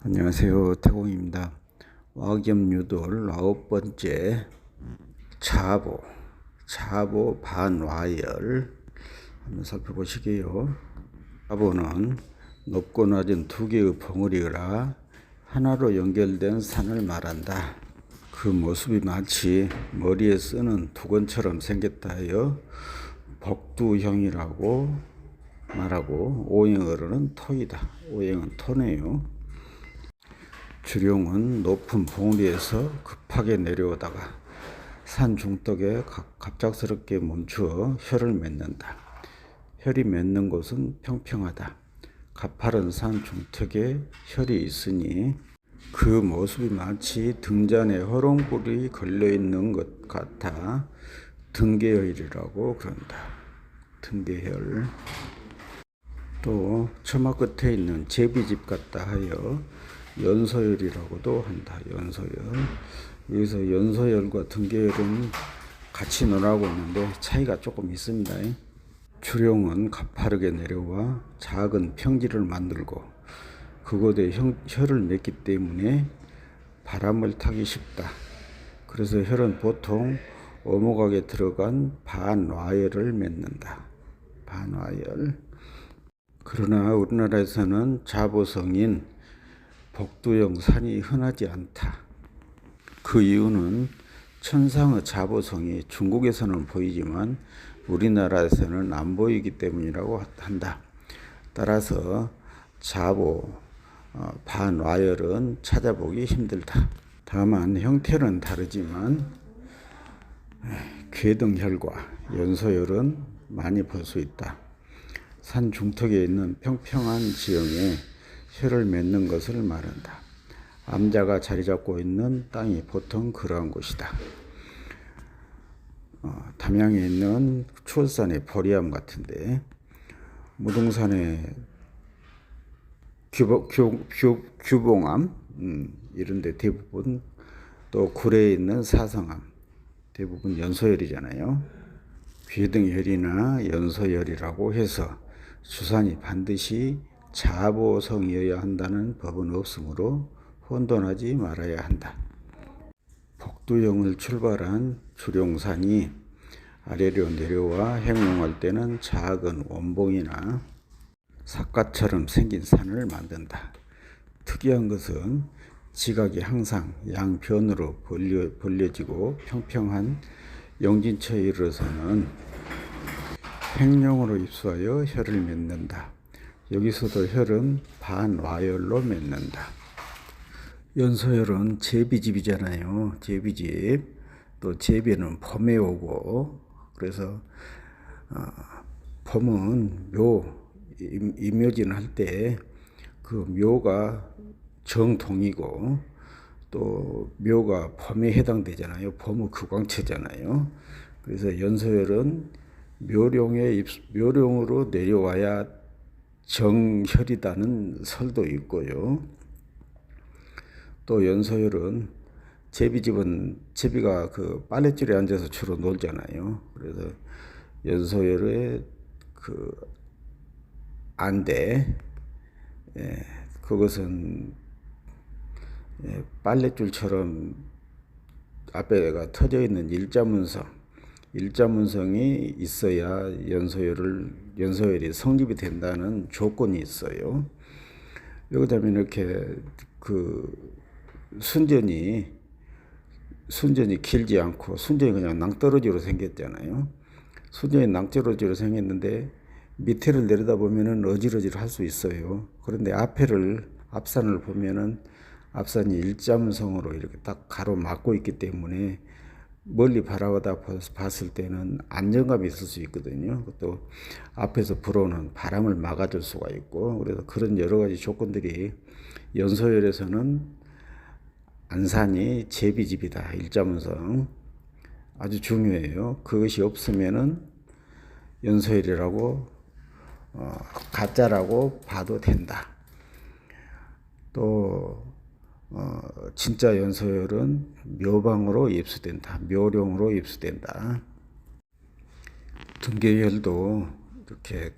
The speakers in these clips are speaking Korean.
안녕하세요. 태공입니다. 와겸유돌 9번째 자보 반와열 한번 살펴보시게요. 자보는 높고 낮은 두 개의 벙어리가 하나로 연결된 산을 말한다. 그 모습이 마치 머리에 쓰는 두건처럼 생겼다 하여 복두형이라고 말하고, 오행어로는 토이다. 오행은 토네요. 주룡은 높은 봉우리에서 급하게 내려오다가 산 중턱에 갑작스럽게 멈추어 혀를 맺는다. 혈이 맺는 곳은 평평하다. 가파른 산 중턱에 혈이 있으니 그 모습이 마치 등잔에 호롱불이 걸려있는 것 같아 등계혈이라고 그런다. 등계혈. 또 처마 끝에 있는 제비집 같다 하여 연서열이라고도 한다. 연서열. 여기서 연서열과 등계열은 같이 논하고 있는데 차이가 조금 있습니다. 주룡은 가파르게 내려와 작은 평지를 만들고 그곳에 혈을 맺기 때문에 바람을 타기 쉽다. 그래서 혈은 보통 오목하게 들어간 반와열을 맺는다. 반와열. 그러나 우리나라에서는 자보성인 복두형 산이 흔하지 않다. 그 이유는 천상의 자보성이 중국에서는 보이지만 우리나라에서는 안 보이기 때문이라고 한다. 따라서 자보 반와열은 찾아보기 힘들다. 다만 형태는 다르지만 괴등혈과 연소혈은 많이 볼 수 있다. 산 중턱에 있는 평평한 지형에 혈을 맺는 것을 말한다. 암자가 자리 잡고 있는 땅이 보통 그러한 곳이다. 담양에 있는 추월산의 보리암 같은데, 무등산의 규봉암, 이런데 대부분, 또 구례에 있는 사성암, 대부분 연소열이잖아요. 괴등혈이나 연소열이라고 해서 주산이 반드시 자보성이어야 한다는 법은 없으므로 혼돈하지 말아야 한다. 복두형을 출발한 주룡산이 아래로 내려와 행용할 때는 작은 원봉이나 삿갓처럼 생긴 산을 만든다. 특이한 것은 지각이 항상 양변으로 벌려지고 평평한 영진처에 이르러서는 횡령으로 입수하여 혈을 맺는다. 여기서도 혈은 반와열로 맺는다. 연소혈은 제비집이잖아요. 제비집. 또 제비는 봄에 오고, 그래서 봄은 임묘진 할 때 그 묘가 정동이고, 또 묘가 봄에 해당되잖아요. 봄의 극광체잖아요. 그래서 연소혈은 묘령으로 내려와야 정혈이다는 설도 있고요. 또 연소혈은 제비가 그 빨랫줄에 앉아서 주로 놀잖아요. 그래서 연소혈의 그 안대, 그것은 빨랫줄처럼 앞에가 터져 있는 일자문성이 있어야 연소열이 성립이 된다는 조건이 있어요. 여기다면 이렇게 그 순전이 길지 않고 순전히 그냥 낭떠러지로 생겼잖아요. 순전히 낭떠러지로 생겼는데 밑에를 내려다보면은 어지러지를 할 수 있어요. 그런데 앞산을 보면은 앞산이 일자문성으로 이렇게 딱 가로막고 있기 때문에 멀리 바라보다 봤을 때는 안정감이 있을 수 있거든요. 또 앞에서 불어오는 바람을 막아줄 수가 있고, 그래서 그런 여러 가지 조건들이 연소열에서는 안산이 제비집이다. 일자문성. 아주 중요해요. 그것이 없으면은 연소열이라고 가짜라고 봐도 된다. 또 진짜 연소열은 묘방으로 입수된다. 묘령으로 입수된다. 등계열도 이렇게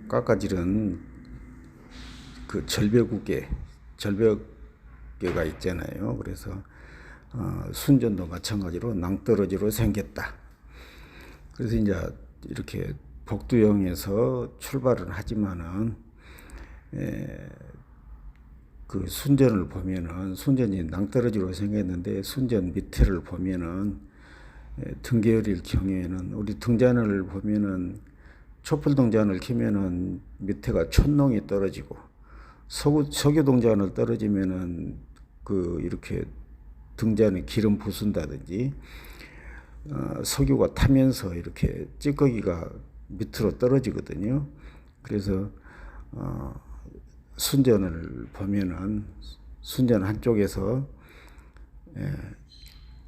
깎아지른 그 절벽 개가 있잖아요. 그래서 순전도 마찬가지로 낭떠러지로 생겼다. 그래서 이제 이렇게 복두형에서 출발을 하지만은 그 순전을 보면은 순전이 낭떠러지로 생겼는데 순전 밑에를 보면은 등계열일 경우에는 우리 등잔을 보면은 촛불 등잔을 켜면은 밑에가 촛농이 떨어지고 석유 등잔을 떨어지면은 그 이렇게 등잔에 기름 부순다든지 석유가 타면서 이렇게 찌꺼기가 밑으로 떨어지거든요. 그래서 순전을 보면은 순전 한쪽에서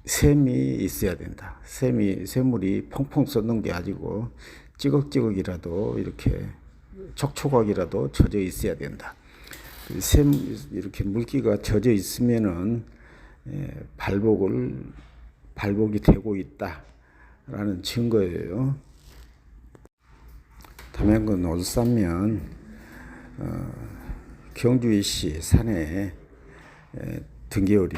샘이 있어야 된다. 샘물이 펑펑 쏟는 게 아니고 찌걱찌걱이라도 이렇게 촉촉하기라도 젖어 있어야 된다. 이렇게 물기가 젖어 있으면은 발복이 되고 있다라는 증거예요. 담양군 올산면 경주이시 산에 등계열이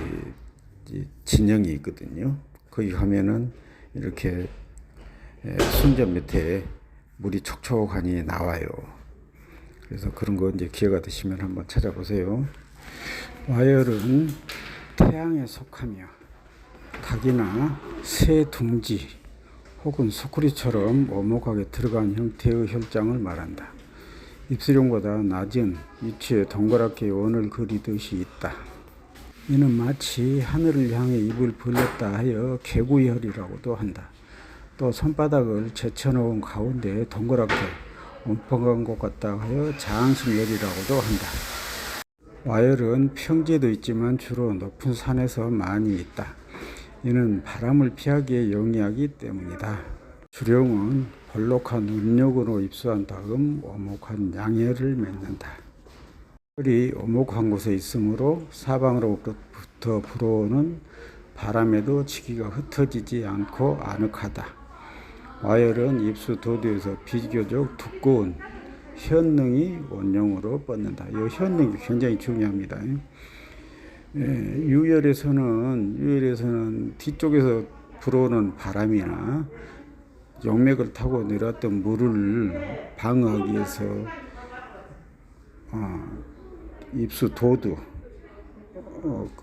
진영이 있거든요. 거기 가면은 이렇게 순전 밑에 물이 촉촉하니 나와요. 그래서 그런 거 이제 기회가 되시면 한번 찾아보세요. 와열은 태양에 속하며 닭이나 새 둥지 혹은 소쿠리처럼 오목하게 들어간 형태의 혈장을 말한다. 입술형보다 낮은 위치에 동그랗게 원을 그리듯이 있다. 이는 마치 하늘을 향해 입을 벌렸다 하여 개구이혈이라고도 한다. 또 손바닥을 제쳐놓은 가운데 동그랗게 움펑한 것 같다 하여 장심열이라고도 한다. 와열은 평지에도 있지만 주로 높은 산에서 많이 있다. 이는 바람을 피하기에 용이하기 때문이다. 주령은 볼록한 은력으로 입수한 다음 오목한 양혈을 맺는다. 혈이 오목한 곳에 있으므로 사방으로부터 불어오는 바람에도 지기가 흩어지지 않고 아늑하다. 와열은 입수 도두에서 비교적 두꺼운 현능이 원령으로 뻗는다. 이 현능이 굉장히 중요합니다. 유열에서는 뒤쪽에서 불어오는 바람이나 용맥을 타고 내려왔던 물을 방어하기 위해서 입수 도두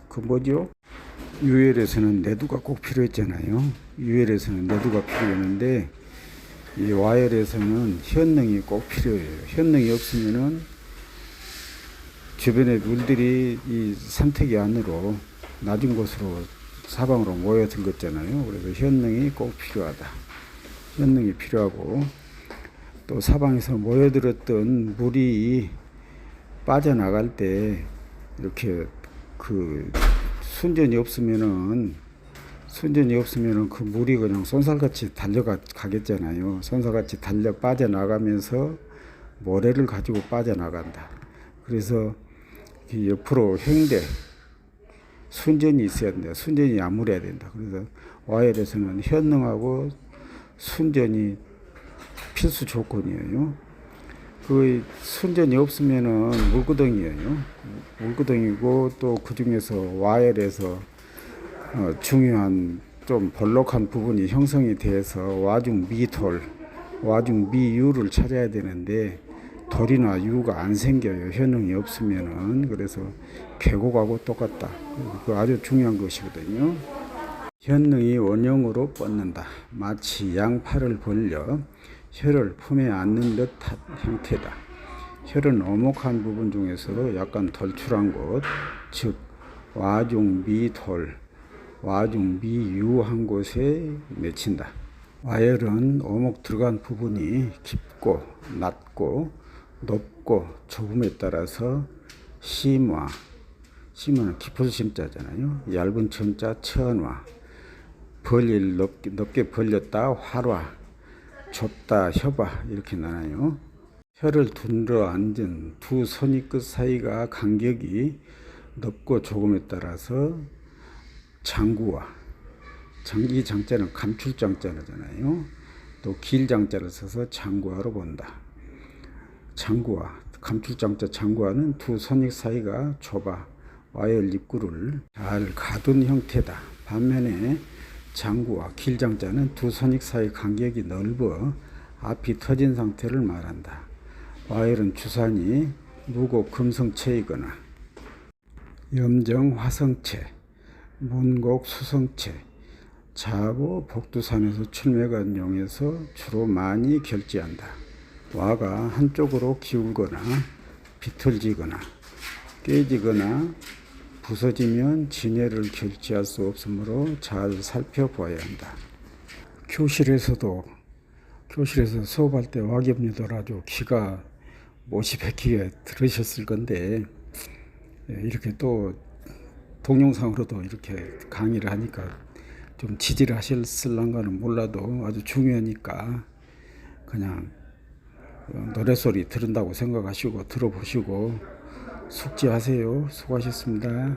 그 뭐죠? 유열에서는 내두가 꼭 필요했잖아요. 유열에서는 내두가 필요했는데 이 와열에서는 현능이 꼭 필요해요. 현능이 없으면은 주변의 물들이 이 산택이 안으로 낮은 곳으로 사방으로 모여들었잖아요. 그래서 현능이 꼭 필요하다. 현능이 필요하고 또 사방에서 모여들었던 물이 빠져나갈 때 이렇게 그 순전이 없으면은 그 물이 그냥 쏜살같이 달려가겠잖아요. 쏜살같이 달려 빠져나가면서 모래를 가지고 빠져나간다. 그래서 옆으로 횡대 순전이 있어야 된다. 순전이 아물어야 된다. 그래서 와열에서는 현능하고 순전이 필수 조건이에요. 그 순전이 없으면은 물구덩이에요. 물구덩이고 또 그 중에서 와열에서 중요한 좀 볼록한 부분이 형성이 돼서 와중 미돌, 와중 미유를 찾아야 되는데 돌이나 유가 안 생겨요. 현능이 없으면은. 그래서 계곡하고 똑같다. 그 아주 중요한 것이거든요. 현능이 원형으로 뻗는다. 마치 양팔을 벌려 혀를 품에 안는 듯한 형태다. 혀는 오목한 부분 중에서도 약간 돌출한 곳, 즉 와중 미돌, 와중 미유한 곳에 맺힌다. 와열은 오목 들어간 부분이 깊고 낮고 높고 좁음에 따라서 심화, 심화는 깊을 심자잖아요. 얇은 첨자 천화, 벌릴 높게 벌렸다 활화, 좁다 협화 이렇게 나눠요. 혀를 둘러 앉은 두 손이 끝 사이가 간격이 높고 좁음에 따라서 장구화, 장기 장자는 감출 장자잖아요. 또 길 장자를 써서 장구화로 본다. 장구화, 감출 장자 장구화는 두 손익 사이가 좁아 와이어 입구를 잘 가둔 형태다. 반면에 장구와 길장자는 두 선익 사이 간격이 넓어 앞이 터진 상태를 말한다. 와이어는 주산이 무곡 금성체이거나 염정 화성체, 문곡 수성체, 자고 복두산에서 출매간 용에서 주로 많이 결지한다. 와가 한쪽으로 기울거나 비틀지거나 깨지거나 부서지면 진해를 결지할 수 없으므로 잘 살펴보아야 한다. 교실에서 수업할 때 와겹니들 아주 귀가 못이 박히게 들으셨을 건데, 이렇게 또 동영상으로도 이렇게 강의를 하니까 좀 지지를 하실랑가는 몰라도 아주 중요하니까 그냥 노래소리 들은다고 생각하시고 들어보시고 숙지하세요. 수고하셨습니다.